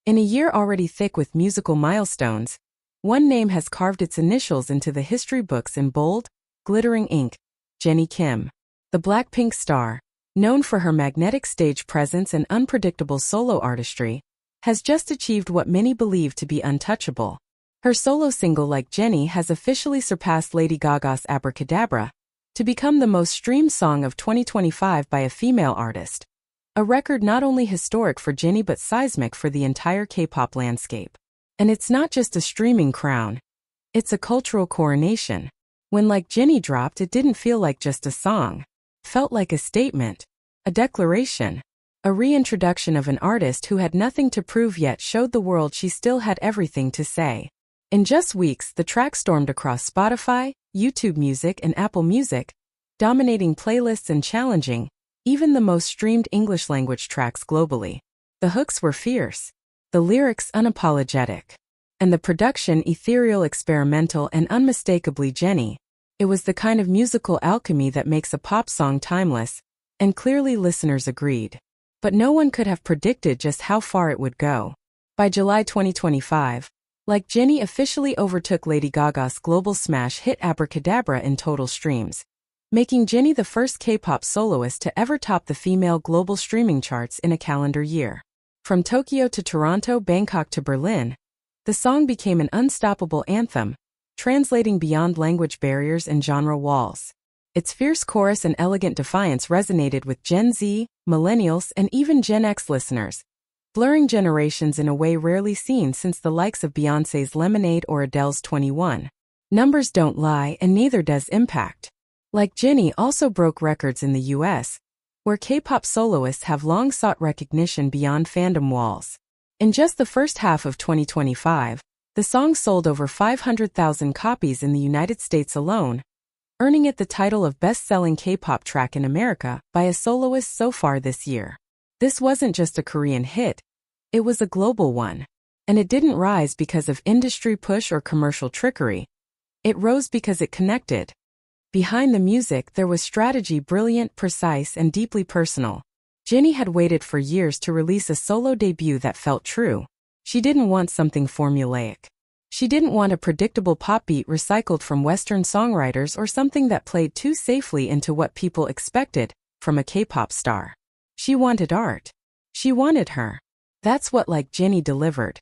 In a year already thick with musical milestones, one name has carved its initials into the history books in bold, glittering ink: Jennie Kim. The BLACKPINK star, known for her magnetic stage presence and unpredictable solo artistry, has just achieved what many believe to be untouchable. Her solo single Like Jennie has officially surpassed Lady Gaga's Abracadabra to become the most streamed song of 2025 by a female artist. A record not only historic for Jennie but seismic for the entire K-pop landscape. And it's not just a streaming crown, it's a cultural coronation. When Like Jennie dropped, it didn't feel like just a song. It felt like a statement, a declaration, a reintroduction of an artist who had nothing to prove yet showed the world she still had everything to say. In just weeks, the track stormed across Spotify, YouTube Music, and Apple Music, dominating playlists and challenging even the most streamed English-language tracks globally. The hooks were fierce, the lyrics unapologetic, and the production ethereal, experimental, and unmistakably Jennie. It was the kind of musical alchemy that makes a pop song timeless, and clearly listeners agreed. But no one could have predicted just how far it would go. By July 2025, Like Jennie officially overtook Lady Gaga's global smash hit Abracadabra in total streams, making Jennie the first K-pop soloist to ever top the female global streaming charts in a calendar year. From Tokyo to Toronto, Bangkok to Berlin, the song became an unstoppable anthem, translating beyond language barriers and genre walls. Its fierce chorus and elegant defiance resonated with Gen Z, millennials, and even Gen X listeners, blurring generations in a way rarely seen since the likes of Beyoncé's Lemonade or Adele's 21. Numbers don't lie, and neither does impact. Like Jennie also broke records in the US, where K-pop soloists have long sought recognition beyond fandom walls. In just the first half of 2025, the song sold over 500,000 copies in the United States alone, earning it the title of best-selling K-pop track in America by a soloist so far this year. This wasn't just a Korean hit, it was a global one. And it didn't rise because of industry push or commercial trickery. It rose because it connected. Behind the music there was strategy, brilliant, precise, and deeply personal. Jennie had waited for years to release a solo debut that felt true. She didn't want something formulaic. She didn't want a predictable pop beat recycled from Western songwriters or something that played too safely into what people expected from a K-pop star. She wanted art. She wanted her. That's what Like Jennie delivered.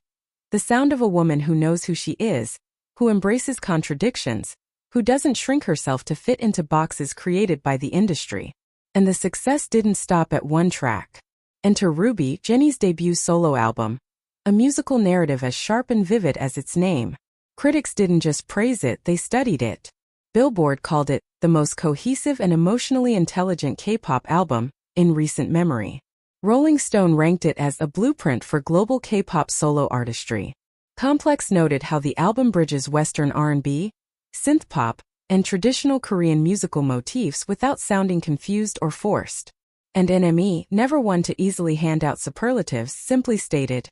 The sound of a woman who knows who she is, who embraces contradictions, who doesn't shrink herself to fit into boxes created by the industry. And the success didn't stop at one track. Enter Ruby, Jennie's debut solo album, a musical narrative as sharp and vivid as its name. Critics didn't just praise it, they studied it. Billboard called it the most cohesive and emotionally intelligent K-pop album in recent memory. Rolling Stone ranked it as a blueprint for global K-pop solo artistry. Complex noted how the album bridges Western R&B, synth-pop, and traditional Korean musical motifs without sounding confused or forced. And NME, never one to easily hand out superlatives, simply stated,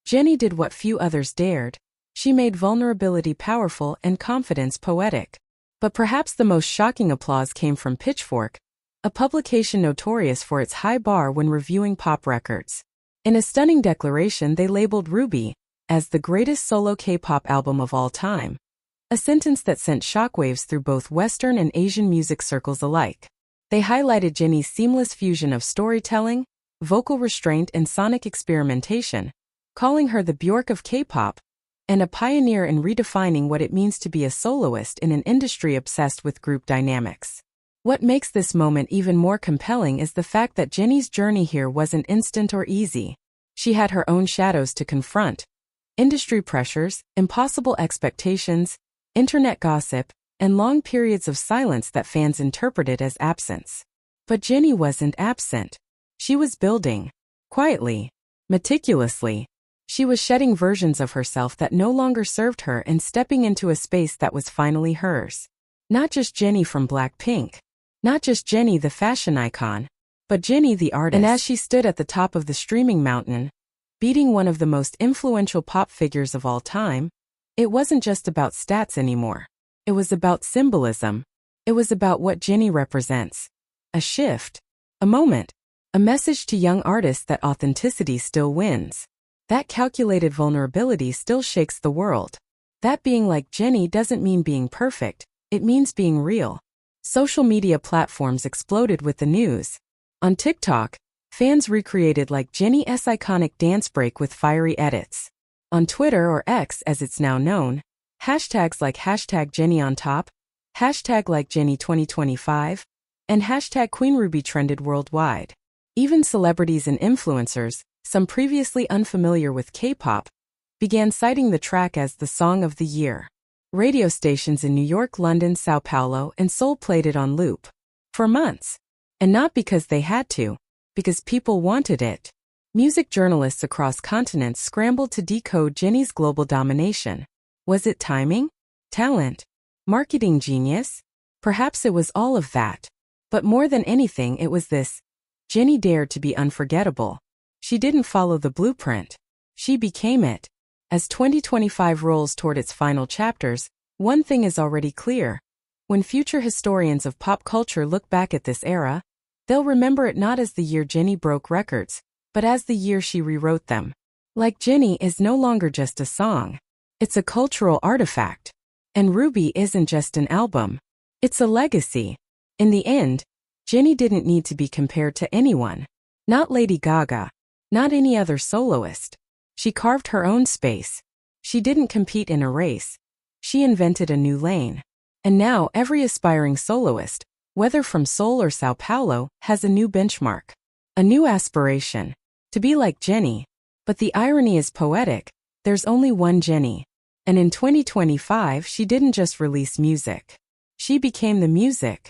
Jennie did what few others dared. She made vulnerability powerful and confidence poetic. But perhaps the most shocking applause came from Pitchfork, a publication notorious for its high bar when reviewing pop records. In a stunning declaration, they labeled Ruby as the greatest solo K-pop album of all time. A sentence that sent shockwaves through both Western and Asian music circles alike. They highlighted Jennie's seamless fusion of storytelling, vocal restraint, and sonic experimentation, calling her the Bjork of K-pop, and a pioneer in redefining what it means to be a soloist in an industry obsessed with group dynamics. What makes this moment even more compelling is the fact that Jennie's journey here wasn't instant or easy. She had her own shadows to confront: industry pressures, impossible expectations, internet gossip, and long periods of silence that fans interpreted as absence. But Jennie wasn't absent. She was building. Quietly. Meticulously. She was shedding versions of herself that no longer served her and stepping into a space that was finally hers. Not just Jennie from BLACKPINK. Not just Jennie the fashion icon, but Jennie the artist. And as she stood at the top of the streaming mountain, beating one of the most influential pop figures of all time, it wasn't just about stats anymore. It was about symbolism. It was about what Jennie represents. A shift. A moment. A message to young artists that authenticity still wins. That calculated vulnerability still shakes the world. That being like Jennie doesn't mean being perfect, it means being real. Social media platforms exploded with the news. On TikTok, fans recreated like Jennie's iconic dance break with fiery edits. On Twitter, or X as it's now known, hashtags like hashtag Jennie on top, hashtag like Jennie 2025, and hashtag Queen Ruby trended worldwide. Even celebrities and influencers, some previously unfamiliar with K-pop, began citing the track as the song of the year. Radio stations in New York, London, Sao Paulo, and Seoul played it on loop for months. And not because they had to, because people wanted it. Music journalists across continents scrambled to decode Jennie's global domination. Was it timing? Talent? Marketing genius? Perhaps it was all of that. But more than anything, it was this. Jennie dared to be unforgettable. She didn't follow the blueprint. She became it. As 2025 rolls toward its final chapters, one thing is already clear. When future historians of pop culture look back at this era, they'll remember it not as the year Jennie broke records, but as the year she rewrote them. Like Jennie is no longer just a song. It's a cultural artifact. And Ruby isn't just an album. It's a legacy. In the end, Jennie didn't need to be compared to anyone. Not Lady Gaga. Not any other soloist. She carved her own space. She didn't compete in a race. She invented a new lane. And now every aspiring soloist, whether from Seoul or Sao Paulo, has a new benchmark. A new aspiration. To be like Jennie. But the irony is poetic. There's only one Jennie. And in 2025 she didn't just release music. She became the music.